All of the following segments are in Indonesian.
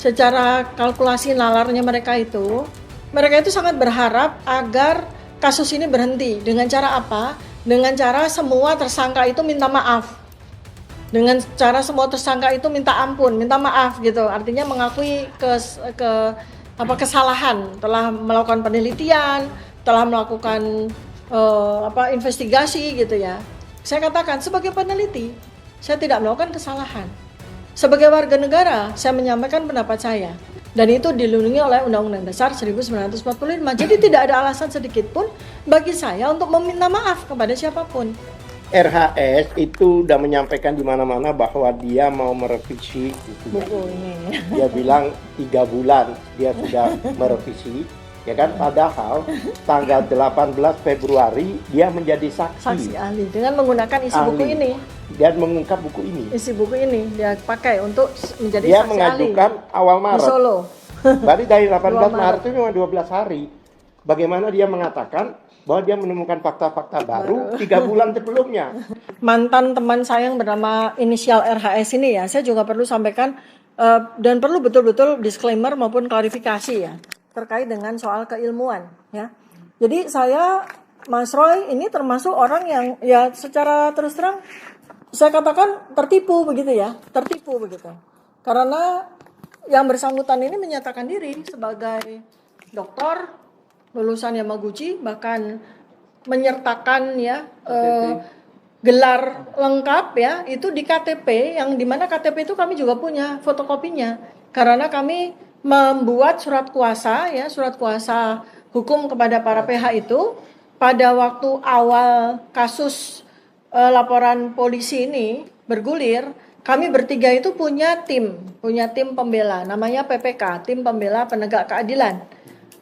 secara kalkulasi nalarnya mereka itu sangat berharap agar kasus ini berhenti. Dengan cara apa? Dengan cara semua tersangka itu minta maaf. Dengan cara semua tersangka itu minta ampun, minta maaf gitu. Artinya mengakui kesalahan, telah melakukan penelitian, telah melakukan investigasi gitu ya. Saya katakan sebagai peneliti, saya tidak melakukan kesalahan. Sebagai warga negara, saya menyampaikan pendapat saya. Dan itu dilindungi oleh Undang-Undang Dasar 1945. Jadi tidak ada alasan sedikit pun bagi saya untuk meminta maaf kepada siapapun. RHS itu udah menyampaikan di mana-mana bahwa dia mau merevisi buku ini. Dia bilang 3 bulan dia sudah merevisi, ya kan? Padahal tanggal 18 Februari dia menjadi saksi ahli dengan menggunakan isi buku ini. Dan mengungkap buku ini. Isi buku ini dia pakai untuk menjadi dia saksi ahli. Dia mengajukan awal Maret. Di Solo. Berarti dari 18 Maret itu cuma 12 hari. Bagaimana dia mengatakan bahwa dia menemukan fakta-fakta baru 3 bulan sebelumnya. Mantan teman saya yang bernama inisial RHS ini ya, saya juga perlu sampaikan dan perlu betul-betul disclaimer maupun klarifikasi ya terkait dengan soal keilmuan ya. Jadi saya, Mas Roy ini termasuk orang yang ya secara terus terang saya katakan tertipu begitu ya, tertipu begitu. Karena yang bersangkutan ini menyatakan diri sebagai dokter lulusan Yamaguchi, bahkan menyertakan ya gelar lengkap ya itu di KTP, yang dimana KTP itu kami juga punya fotokopinya karena kami membuat surat kuasa ya, surat kuasa hukum kepada para pihak itu pada waktu awal kasus laporan polisi ini bergulir. Kami bertiga itu punya tim pembela namanya PPK, tim pembela penegak keadilan.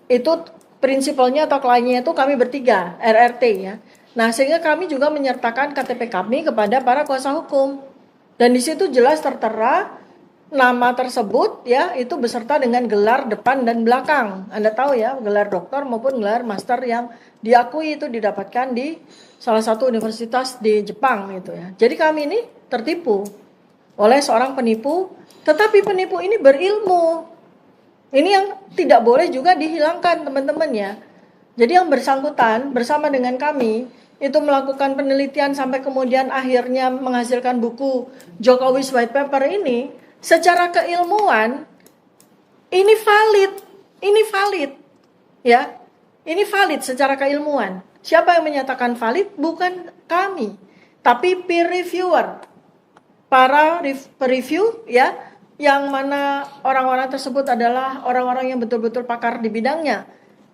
Itu prinsipalnya atau kliennya itu kami bertiga, RRT ya. Nah, sehingga kami juga menyertakan KTP kami kepada para kuasa hukum. Dan di situ jelas tertera nama tersebut ya, itu beserta dengan gelar depan dan belakang. Anda tahu ya, gelar doktor maupun gelar master yang diakui itu didapatkan di salah satu universitas di Jepang gitu ya. Jadi kami ini tertipu oleh seorang penipu, tetapi penipu ini berilmu. Ini yang tidak boleh juga dihilangkan teman-teman ya. Jadi yang bersangkutan bersama dengan kami itu melakukan penelitian sampai kemudian akhirnya menghasilkan buku Jokowi's White Paper ini, secara keilmuan ini valid ya. Ini valid secara keilmuan. Siapa yang menyatakan valid? Bukan kami, tapi peer reviewer. Para review ya, yang mana orang-orang tersebut adalah orang-orang yang betul-betul pakar di bidangnya.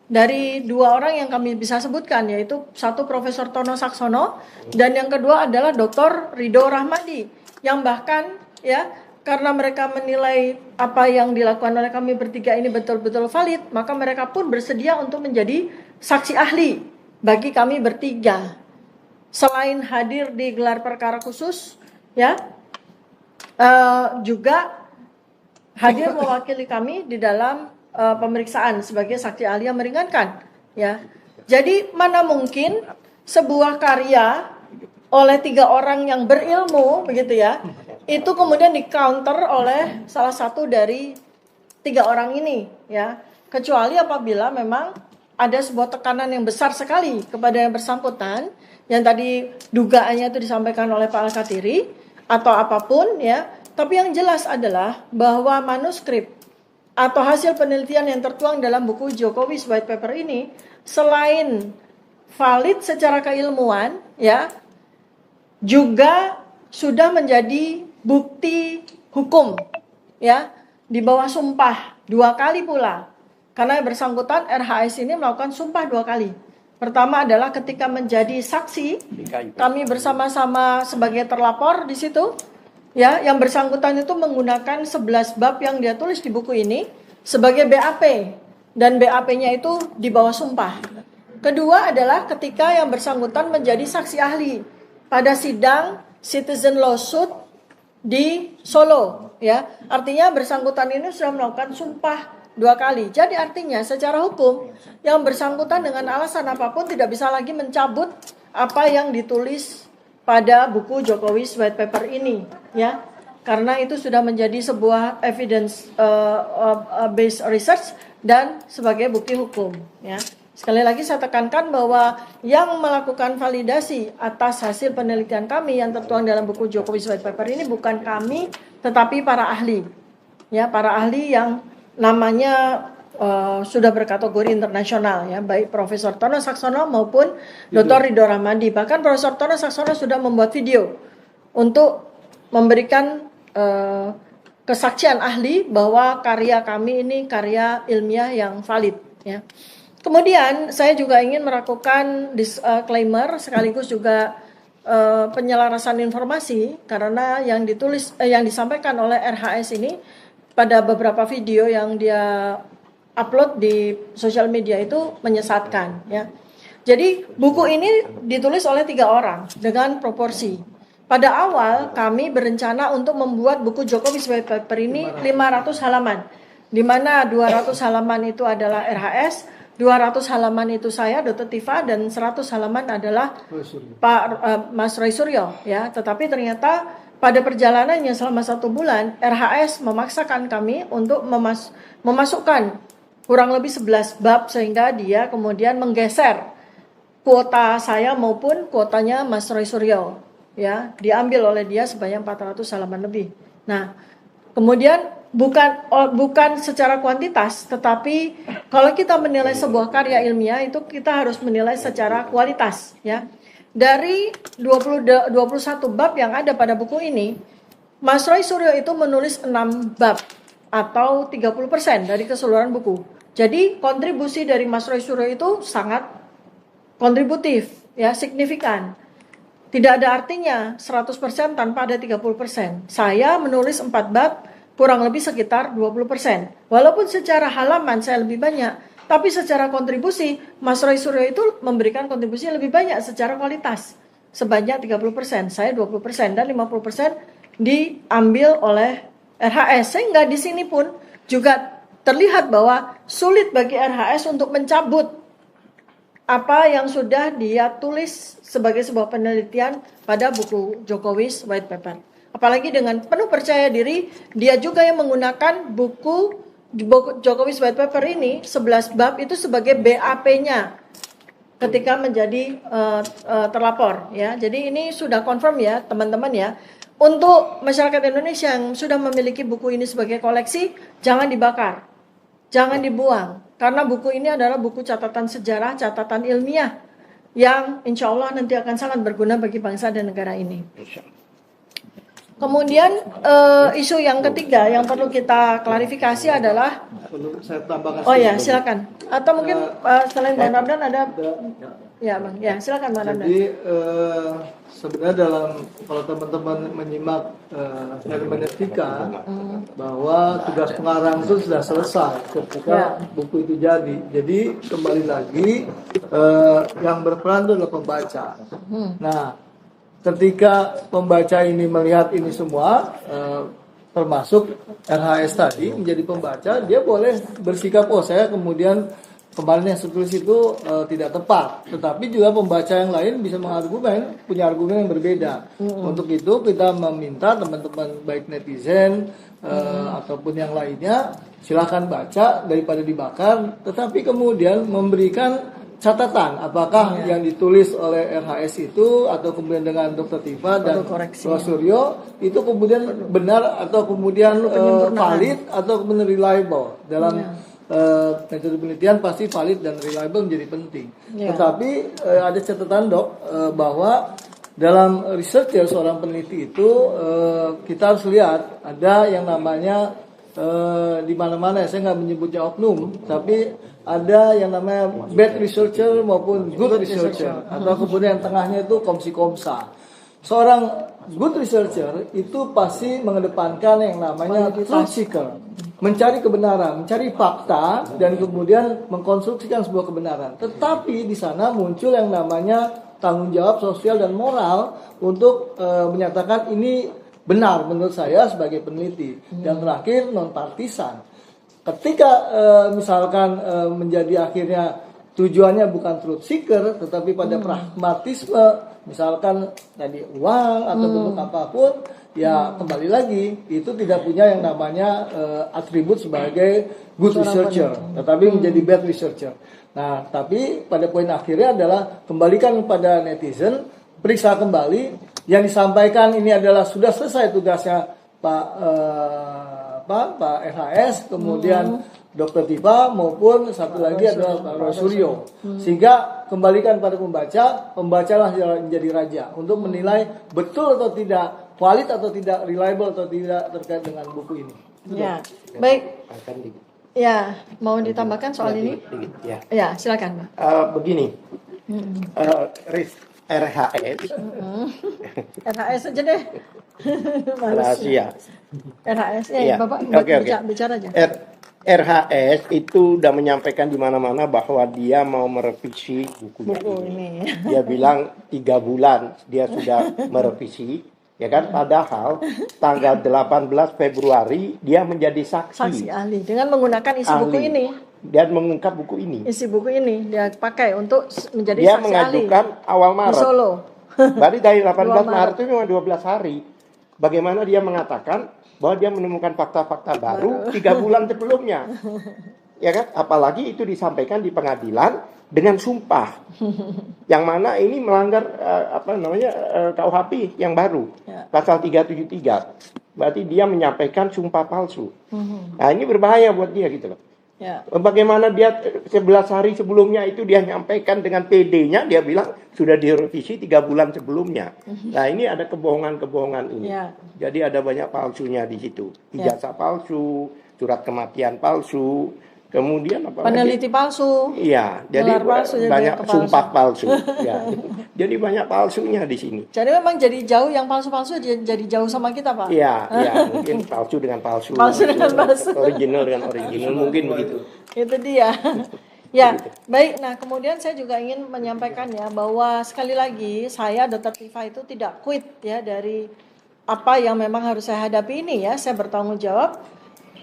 Dari 2 orang yang kami bisa sebutkan, yaitu satu Profesor Tono Saksono dan yang kedua adalah Dr. Ridho Rahmadi, yang bahkan ya karena mereka menilai apa yang dilakukan oleh kami bertiga ini betul-betul valid, maka mereka pun bersedia untuk menjadi saksi ahli bagi kami bertiga. Selain hadir di gelar perkara khusus ya, juga hadir mewakili kami di dalam pemeriksaan sebagai saksi ahli yang meringankan ya. Jadi mana mungkin sebuah karya oleh 3 orang yang berilmu begitu ya, itu kemudian di counter oleh salah satu dari 3 orang ini ya, kecuali apabila memang ada sebuah tekanan yang besar sekali kepada yang bersangkutan, yang tadi dugaannya itu disampaikan oleh Pak Al-Katiri atau apapun ya. Tapi yang jelas adalah bahwa manuskrip atau hasil penelitian yang tertuang dalam buku Jokowi's White Paper ini selain valid secara keilmuan ya, juga sudah menjadi bukti hukum ya, di bawah sumpah 2 kali pula. Karena yang bersangkutan RHS ini melakukan sumpah 2 kali. Pertama adalah ketika menjadi saksi, kami bersama-sama sebagai terlapor di situ. Ya, yang bersangkutan itu menggunakan 11 bab yang dia tulis di buku ini sebagai BAP, dan BAP-nya itu di bawah sumpah. Kedua adalah ketika yang bersangkutan menjadi saksi ahli pada sidang citizen lawsuit di Solo ya. Artinya bersangkutan ini sudah melakukan sumpah 2 kali. Jadi artinya secara hukum yang bersangkutan dengan alasan apapun tidak bisa lagi mencabut apa yang ditulis pada buku Jokowi's White Paper ini ya. karena itu sudah menjadi sebuah evidence based research dan sebagai bukti hukum, ya. Sekali lagi saya tekankan bahwa yang melakukan validasi atas hasil penelitian kami yang tertuang dalam buku Jokowi's White Paper ini bukan kami, tetapi para ahli. Ya, para ahli yang namanya sudah berkategori internasional, ya, baik Profesor Tono Saksono maupun Dr. Ridho Ramadi. Bahkan Profesor Tono Saksono sudah membuat video untuk memberikan kesaksian ahli bahwa karya kami ini karya ilmiah yang valid, ya. Kemudian saya juga ingin melakukan disclaimer sekaligus juga penyelarasan informasi karena yang disampaikan oleh RHS ini pada beberapa video yang dia upload di sosial media itu menyesatkan, ya. Jadi buku ini ditulis oleh 3 orang dengan proporsi. Pada awal kami berencana untuk membuat buku Jokowi's White Paper ini 500 halaman, di mana 200 halaman itu adalah RHS, 200 halaman itu saya, Dr. Tifa, dan 100 halaman adalah Pak Mas Roy Suryo, ya. Tetapi ternyata pada perjalanannya selama 1 bulan, RHS memaksakan kami untuk memasukkan kurang lebih 11 bab sehingga dia kemudian menggeser kuota saya maupun kuotanya Mas Roy Suryo, ya, diambil oleh dia sebanyak 400 halaman lebih. Nah, kemudian bukan secara kuantitas, tetapi kalau kita menilai sebuah karya ilmiah itu kita harus menilai secara kualitas, ya. Dari 21 bab yang ada pada buku ini, Mas Roy Suryo itu menulis 6 bab atau 30% dari keseluruhan buku. Jadi kontribusi dari Mas Roy Suryo itu sangat kontributif, ya, signifikan. Tidak ada artinya 100% tanpa ada 30%. Saya menulis 4 bab kurang lebih sekitar 20%. Walaupun secara halaman saya lebih banyak, tapi secara kontribusi Mas Roy Suryo itu memberikan kontribusi lebih banyak secara kualitas. Sebanyak 30%, saya 20% dan 50% diambil oleh RHS. Sehingga di sini pun juga terlihat bahwa sulit bagi RHS untuk mencabut apa yang sudah dia tulis sebagai sebuah penelitian pada buku Jokowi's White Paper. Apalagi dengan penuh percaya diri, dia juga yang menggunakan buku Jokowi's White Paper ini, 11 bab itu sebagai BAP-nya ketika menjadi terlapor, ya. Jadi ini sudah confirm, ya, teman-teman, ya. Untuk masyarakat Indonesia yang sudah memiliki buku ini sebagai koleksi, jangan dibakar, jangan dibuang. Karena buku ini adalah buku catatan sejarah, catatan ilmiah yang insya Allah nanti akan sangat berguna bagi bangsa dan negara ini. Kemudian isu yang ketiga yang perlu kita klarifikasi adalah, perlu saya tambahkan. Oh ya, silakan. Atau mungkin selain Bang Ramdan ada, ya Bang, ya silakan Bang Ramdan. Jadi sebenarnya dalam, kalau teman-teman menyimak hermeneutika, bahwa tugas pengarang itu sudah selesai ketika buku itu jadi. Jadi kembali lagi yang berperan itu adalah pembaca. Nah, ketika pembaca ini melihat ini semua, termasuk RHS tadi menjadi pembaca, dia boleh bersikap, oh saya kemudian kemarin yang tulis itu tidak tepat. Tetapi juga pembaca yang lain bisa mengargumen, punya argumen yang berbeda. Untuk itu kita meminta teman-teman baik netizen ataupun yang lainnya, silakan baca daripada dibakar, tetapi kemudian memberikan catatan apakah yang ditulis oleh RHS itu atau kemudian dengan Dr. Tifa dan Prof. Suryo itu kemudian benar atau kemudian valid atau kemudian reliable. Dalam metode penelitian pasti valid dan reliable menjadi penting. Tetapi ada catatan, Dok, bahwa dalam researcher seorang peneliti itu kita harus lihat ada yang namanya di mana-mana, saya nggak menyebutnya oknum, tapi ada yang namanya bad researcher maupun good researcher, atau kemudian yang tengahnya itu komsi-komsa. Seorang good researcher itu pasti mengedepankan yang namanya truth seeker, mencari kebenaran, mencari fakta, dan kemudian mengkonstruksikan sebuah kebenaran. Tetapi di sana muncul yang namanya tanggung jawab sosial dan moral untuk menyatakan ini benar menurut saya sebagai peneliti. Dan terakhir non-partisan. Ketika misalkan menjadi akhirnya tujuannya bukan truth seeker, tetapi pada pragmatisme, misalkan tadi uang atau bentuk apapun, ya kembali lagi itu tidak punya yang namanya atribut sebagai good researcher, tetapi menjadi bad researcher. Nah, tapi pada poin akhirnya adalah kembalikan kepada netizen, periksa kembali yang disampaikan ini adalah sudah selesai tugasnya Pak RHS, kemudian Dr. Tifa maupun satu lagi adalah Pak Roy Suryo. Sehingga kembalikan pada pembacalah menjadi raja untuk menilai betul atau tidak, valid atau tidak, reliable atau tidak terkait dengan buku ini. Ya, baik. Akan dikit. Ya, mau ditambahkan soal ini? Dikit, ya. Ya, silakan, Pak. Begini, RHS, RHS aja deh. rahasia. RHS, ya, Iya. Bapak Oke. bicara aja. RHS itu udah menyampaikan di mana-mana bahwa dia mau merevisi bukunya Buku ini. ini. Dia bilang 3 bulan dia sudah merevisi, ya kan? Padahal tanggal 18 Februari dia menjadi Saksi ahli dengan menggunakan isi buku ahli. ini. Dan mengungkap buku ini. Isi buku ini dia pakai untuk menjadi Dia saksi ahli mengajukan awal di Maret. Solo. Berarti dari 18 2 Maret itu cuma 12 hari. Bagaimana dia mengatakan bahwa dia menemukan fakta-fakta baru 3 bulan sebelumnya. Ya kan? Apalagi itu disampaikan di pengadilan dengan sumpah. Yang mana ini melanggar KUHP yang baru. Ya. Pasal 373. Berarti dia menyampaikan sumpah palsu. Nah, ini berbahaya buat dia gitu loh. Ya. Bagaimana dia 11 hari sebelumnya itu dia nyampaikan dengan PD-nya, dia bilang sudah direvisi 3 bulan sebelumnya. Nah, ini ada kebohongan-kebohongan ini. Ya. Jadi ada banyak palsunya di situ. Ya. Ijazah palsu, surat kematian palsu, kemudian apa Peneliti palsu. Iya, jadi Gelar palsu, jadi banyak kepalsu. sumpah palsu. Ya. Jadi banyak palsunya di sini. Jadi memang jadi jauh yang palsu-palsu jadi jauh sama kita, Pak. Iya, iya, mungkin palsu dengan palsu. Palsu dengan palsu. Original dengan original mungkin begitu. Itu dia. Ya, baik. Nah, kemudian saya juga ingin menyampaikan ya bahwa sekali lagi saya Dr. Tifa itu tidak quit ya dari apa yang memang harus saya hadapi ini ya. Saya bertanggung jawab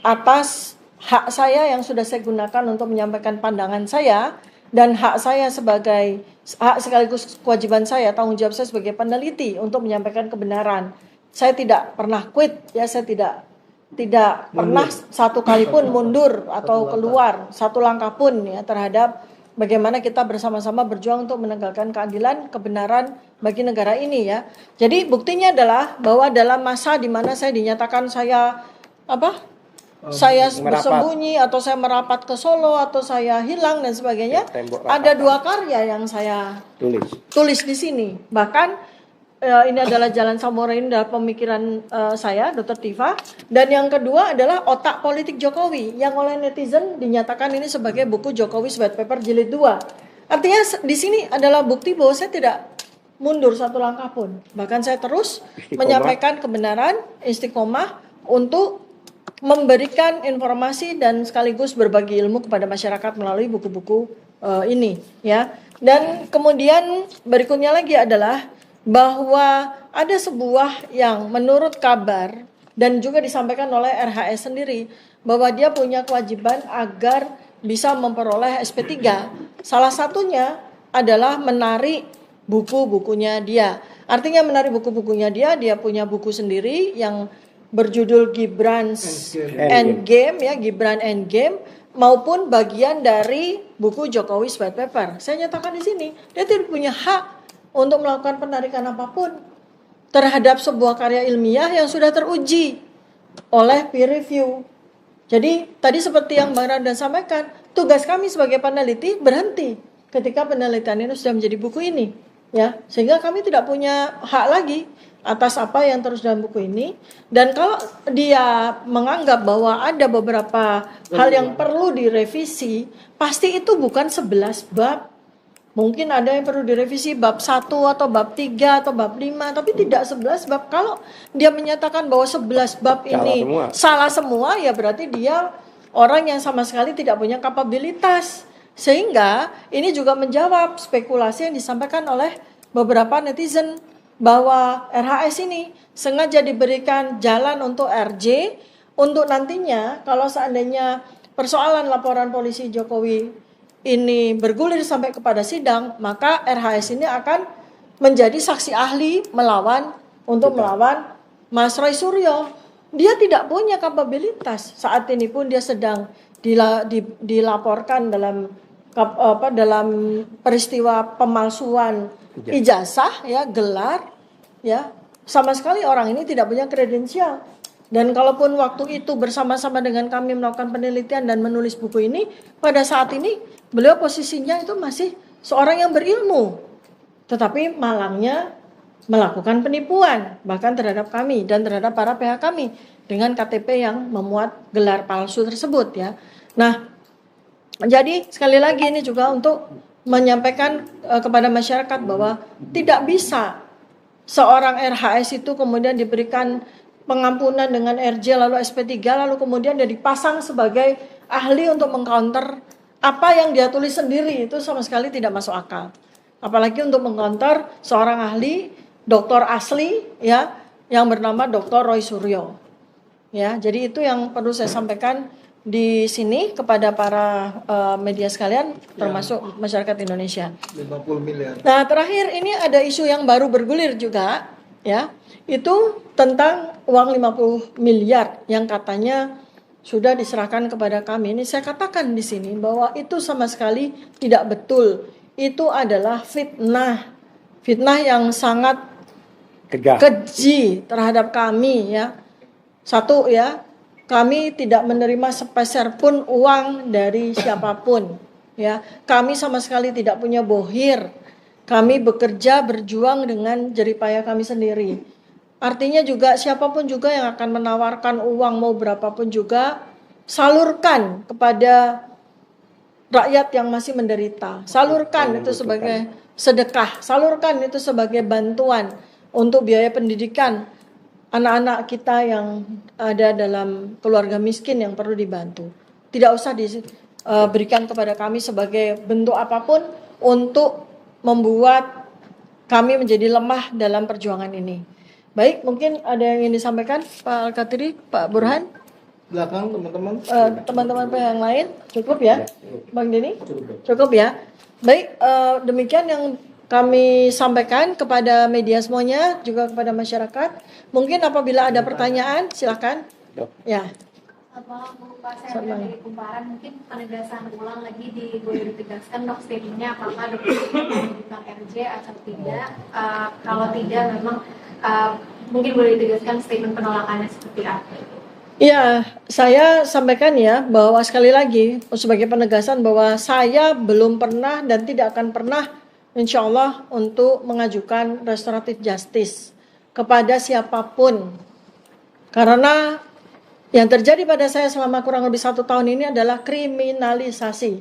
atas hak saya yang sudah saya gunakan untuk menyampaikan pandangan saya dan hak saya sebagai hak sekaligus kewajiban saya, tanggung jawab saya sebagai peneliti untuk menyampaikan kebenaran. Saya tidak pernah quit ya, saya tidak pernah satu kali pun mundur atau keluar satu langkah pun ya terhadap bagaimana kita bersama-sama berjuang untuk menegakkan keadilan, kebenaran bagi negara ini ya. Jadi buktinya adalah bahwa dalam masa di mana saya dinyatakan saya saya bersembunyi atau saya merapat ke Solo atau saya hilang dan sebagainya, ada 2 karya yang saya tulis di sini. Bahkan ini adalah Jalan Samurai, ini adalah pemikiran saya, Dr. Tifa. Dan yang kedua adalah Otak Politik Jokowi, yang oleh netizen dinyatakan ini sebagai buku Jokowi White Paper Jilid 2. Artinya di sini adalah bukti bahwa saya tidak mundur satu langkah pun. Bahkan saya terus menyampaikan kebenaran, istiqomah untuk memberikan informasi dan sekaligus berbagi ilmu kepada masyarakat melalui buku-buku ini ya. Dan kemudian berikutnya lagi adalah bahwa ada sebuah yang menurut kabar dan juga disampaikan oleh RHS sendiri bahwa dia punya kewajiban agar bisa memperoleh SP3. Salah satunya adalah menarik buku-bukunya dia. Artinya menarik buku-bukunya dia punya buku sendiri yang berjudul Gibran's Endgame ya, Gibran Endgame, maupun bagian dari buku Jokowi White Paper. Saya nyatakan di sini, dia tidak punya hak untuk melakukan penarikan apapun terhadap sebuah karya ilmiah yang sudah teruji oleh peer review. Jadi tadi seperti yang Bang Radan sampaikan, tugas kami sebagai peneliti berhenti ketika penelitian ini sudah menjadi buku ini, ya, sehingga kami tidak punya hak lagi atas apa yang terus dalam buku ini. Dan kalau dia menganggap bahwa ada beberapa hal yang perlu direvisi, pasti itu bukan 11 bab. Mungkin ada yang perlu direvisi bab 1 atau bab 3 atau bab 5, tapi tidak 11 bab. Kalau dia menyatakan bahwa 11 bab ini salah semua, ya berarti dia orang yang sama sekali tidak punya kapabilitas. Sehingga ini juga menjawab spekulasi yang disampaikan oleh beberapa netizen bahwa RHS ini sengaja diberikan jalan untuk RJ untuk nantinya kalau seandainya persoalan laporan polisi Jokowi ini bergulir sampai kepada sidang, maka RHS ini akan menjadi saksi ahli melawan Mas Roy Suryo, dia tidak punya kapabilitas. Saat ini pun dia sedang dilaporkan dalam peristiwa pemalsuan ijazah, ya, gelar, ya. Sama sekali orang ini tidak punya kredensial. Dan kalaupun waktu itu bersama-sama dengan kami melakukan penelitian dan menulis buku ini, pada saat ini beliau posisinya itu masih seorang yang berilmu, tetapi malangnya melakukan penipuan bahkan terhadap kami dan terhadap para pihak kami dengan KTP yang memuat gelar palsu tersebut, ya. Nah, jadi sekali lagi ini juga untuk menyampaikan kepada masyarakat bahwa tidak bisa seorang RHS itu kemudian diberikan pengampunan dengan RJ lalu SP3 lalu kemudian dia dipasang sebagai ahli untuk mengcounter apa yang dia tulis sendiri. Itu sama sekali tidak masuk akal. Apalagi untuk mengcounter seorang ahli doktor asli, ya, yang bernama Dr. Roy Suryo. Ya, jadi itu yang perlu saya sampaikan di sini kepada para media sekalian, termasuk masyarakat Indonesia. 50 miliar. Nah, terakhir ini ada isu yang baru bergulir juga, ya. Itu tentang uang 50 miliar yang katanya sudah diserahkan kepada kami. Ini saya katakan di sini bahwa itu sama sekali tidak betul. Itu adalah fitnah. Fitnah yang sangat keji terhadap kami, ya. Satu, ya, kami tidak menerima sepeser pun uang dari siapapun, ya. Kami sama sekali tidak punya bohir. Kami bekerja berjuang dengan jeripaya kami sendiri. Artinya juga siapapun juga yang akan menawarkan uang mau berapapun juga, salurkan kepada rakyat yang masih menderita. Salurkan itu sebagai sedekah, salurkan itu sebagai bantuan untuk biaya pendidikan anak-anak kita yang ada dalam keluarga miskin yang perlu dibantu. Tidak usah diberikan kepada kami sebagai bentuk apapun untuk membuat kami menjadi lemah dalam perjuangan ini. Baik, mungkin ada yang ingin disampaikan Pak Al-Katiri, Pak Burhan? Belakang teman-teman. Teman-teman yang lain, cukup ya? Bang Denny? Cukup ya? Baik, demikian yang kami sampaikan kepada media semuanya, juga kepada masyarakat. Mungkin apabila ada pertanyaan, silakan. Ya. Selamat malam Bu, Pak. Saya dari Kumparan. Mungkin penegasan ulang lagi boleh ditegaskan dok statementnya apakah dokter menunjukkan RJ atau tidak. Kalau tidak memang mungkin boleh ditegaskan statement penolakannya seperti apa. Ya, saya sampaikan ya bahwa sekali lagi sebagai penegasan bahwa saya belum pernah dan tidak akan pernah insya Allah untuk mengajukan restoratif justice kepada siapapun. Karena yang terjadi pada saya selama kurang lebih 1 tahun ini adalah kriminalisasi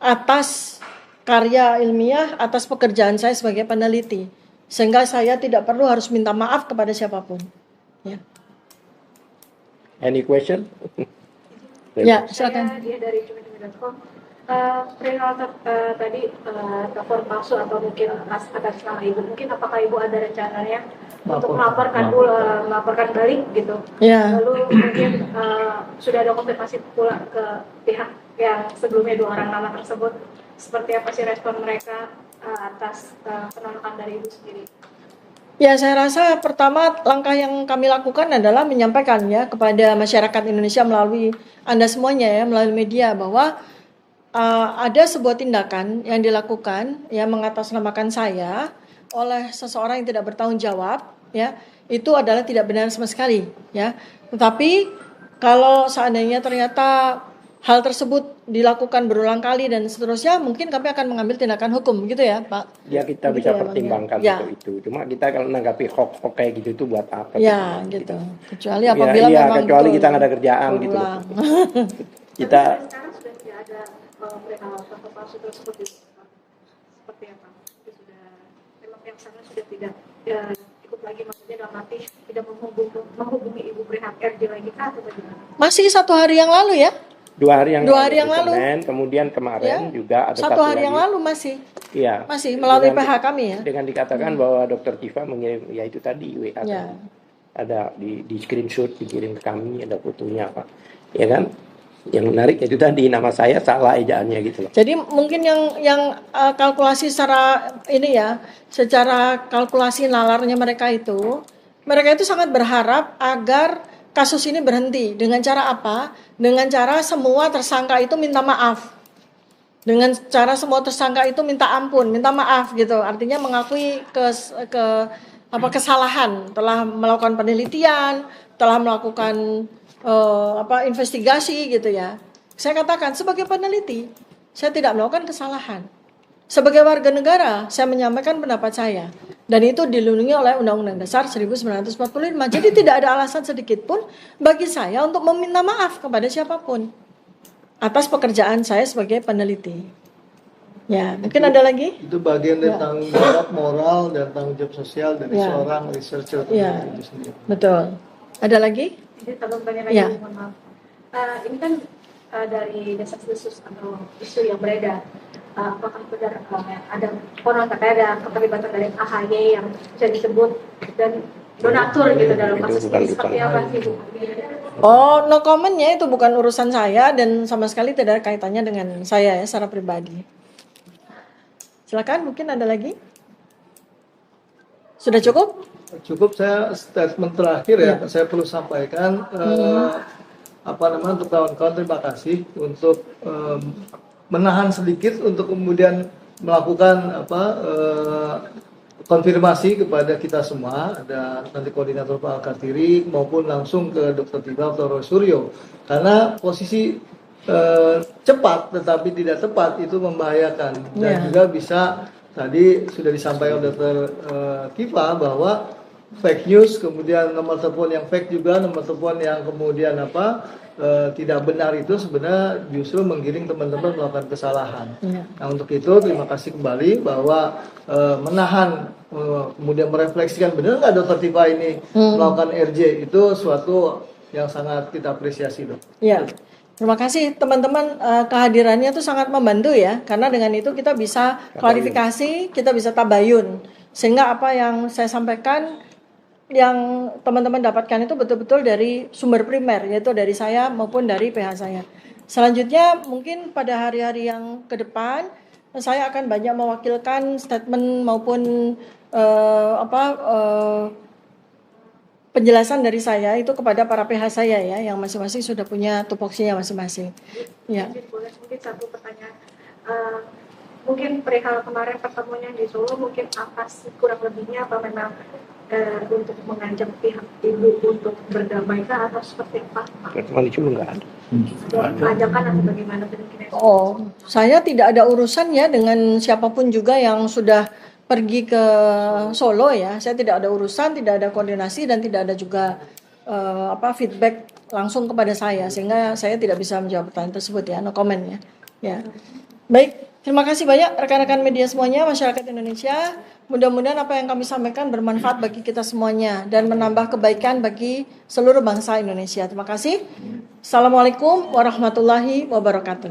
atas karya ilmiah, atas pekerjaan saya sebagai peneliti. Sehingga saya tidak perlu harus minta maaf kepada siapapun. Ya. Any question? Ya, silakan. Saya dia dari cumi.com. Perihal tadi telepon palsu atau mungkin atas nama ibu, mungkin apakah ibu ada rencananya untuk melaporkan balik gitu? Ya. Lalu mungkin sudah ada konfirmasi pula ke pihak yang sebelumnya 2 orang nama tersebut, seperti apa sih respon mereka atas penolakan dari ibu sendiri? Ya, saya rasa pertama langkah yang kami lakukan adalah menyampaikan ya kepada masyarakat Indonesia melalui Anda semuanya ya, melalui media bahwa ada sebuah tindakan yang dilakukan ya mengatasnamakan saya oleh seseorang yang tidak bertanggung jawab ya, itu adalah tidak benar sama sekali ya. Tetapi kalau seandainya ternyata hal tersebut dilakukan berulang kali dan seterusnya, mungkin kami akan mengambil tindakan hukum gitu ya Pak. Ya kita Begitu bisa ya, pertimbangkan ya. untuk itu. Cuma kita kalau menanggapi hoax kayak gitu itu buat apa? Ya gitu. Kecuali apabila ya, memang kecuali betul, kita nggak ada kerjaan gitu. Kita Sekarang sudah tidak ada perihal foto palsu tersebut seperti apa? Itu sudah memang yang sana sudah tidak ikut lagi, maksudnya dalam arti tidak menghubungi ibu perihal RJ lagi kah atau bagaimana? masih 1 hari yang lalu ya. 2 hari yang Dua hari yang lalu. Senin, kemudian kemarin juga ada 1 hari yang lalu masih Iya. masih melalui Dengan- PH kami ya. Dengan dikatakan bahwa Dokter Tifa mengirim, ya itu tadi WA Ya. ada di screenshot dikirim ke kami, ada fotonya Pak, ya kan? Yang menarik itu tadi nama saya salah ejaannya gitu loh. Jadi mungkin yang kalkulasi secara ini ya, secara kalkulasi nalarnya mereka itu mereka itu sangat berharap agar kasus ini berhenti. Dengan cara apa? Dengan cara semua tersangka itu minta maaf. Dengan cara semua tersangka itu minta ampun, minta maaf gitu. Artinya mengakui kesalahan, telah melakukan penelitian, telah melakukan investigasi gitu ya. Saya katakan sebagai peneliti, saya tidak melakukan kesalahan. Sebagai warga negara, saya menyampaikan pendapat saya. Dan itu dilindungi oleh Undang-Undang Dasar 1945. Jadi tidak ada alasan sedikit pun bagi saya untuk meminta maaf kepada siapapun atas pekerjaan saya sebagai peneliti. Ya, mungkin ada lagi? Itu bagian dari tanggung jawab moral dan tanggung jawab sosial dari seorang researcher itu sendiri. Betul. Ada lagi? Jadi tanggapannya lagi, mohon maaf. Ini kan dari desas-desus atau isu yang beredar. Apakah benar ada konon katanya ada keterlibatan dari AHY yang bisa disebut dan donatur gitu dalam kasus ini, seperti apa sih Bu? Oh, no comment-nya, itu bukan urusan saya dan sama sekali tidak ada kaitannya dengan saya ya secara pribadi. Silakan, mungkin ada lagi? Sudah cukup? Cukup. Saya statement terakhir ya, saya perlu sampaikan untuk kawan-kawan, terima kasih untuk menahan sedikit untuk kemudian melakukan konfirmasi kepada kita semua. Ada nanti koordinator Pak Kartiri maupun langsung ke Dr. Tiba atau Roy Suryo, karena posisi cepat tetapi tidak tepat itu membahayakan dan juga bisa, tadi sudah disampaikan Dr. Tiba bahwa fake news, kemudian nomor telepon yang fake juga, nomor telepon yang kemudian tidak benar itu sebenarnya justru menggiring teman-teman melakukan kesalahan. Nah, untuk itu terima kasih kembali bahwa menahan kemudian merefleksikan benar nggak Dr. Tifa ini melakukan RJ itu suatu yang sangat kita apresiasi, Dok. Iya. Terima kasih teman-teman, kehadirannya itu sangat membantu ya, karena dengan itu kita bisa klarifikasi, kita bisa tabayun, sehingga apa yang saya sampaikan yang teman-teman dapatkan itu betul-betul dari sumber primer, yaitu dari saya maupun dari PH saya. Selanjutnya mungkin pada hari-hari yang ke depan saya akan banyak mewakilkan statement maupun penjelasan dari saya itu kepada para PH saya ya, yang masing-masing sudah punya tupoksinya masing-masing. Ya. Mungkin satu pertanyaan, mungkin perihal kemarin pertemuannya di Solo, mungkin apa sih kurang lebihnya, apa memang untuk mengajak pihak ibu untuk berdamai kah atau seperti apa? Pertemuan itu nggak ada. Ajakan atau bagaimana bentuknya? Oh, saya tidak ada urusan ya dengan siapapun juga yang sudah pergi ke Solo ya. Saya tidak ada urusan, tidak ada koordinasi dan tidak ada juga feedback langsung kepada saya, sehingga saya tidak bisa menjawab pertanyaan tersebut ya, no comment ya. Ya. Baik, terima kasih banyak rekan-rekan media semuanya, masyarakat Indonesia. Mudah-mudahan apa yang kami sampaikan bermanfaat bagi kita semuanya dan menambah kebaikan bagi seluruh bangsa Indonesia. Terima kasih. Assalamualaikum warahmatullahi wabarakatuh.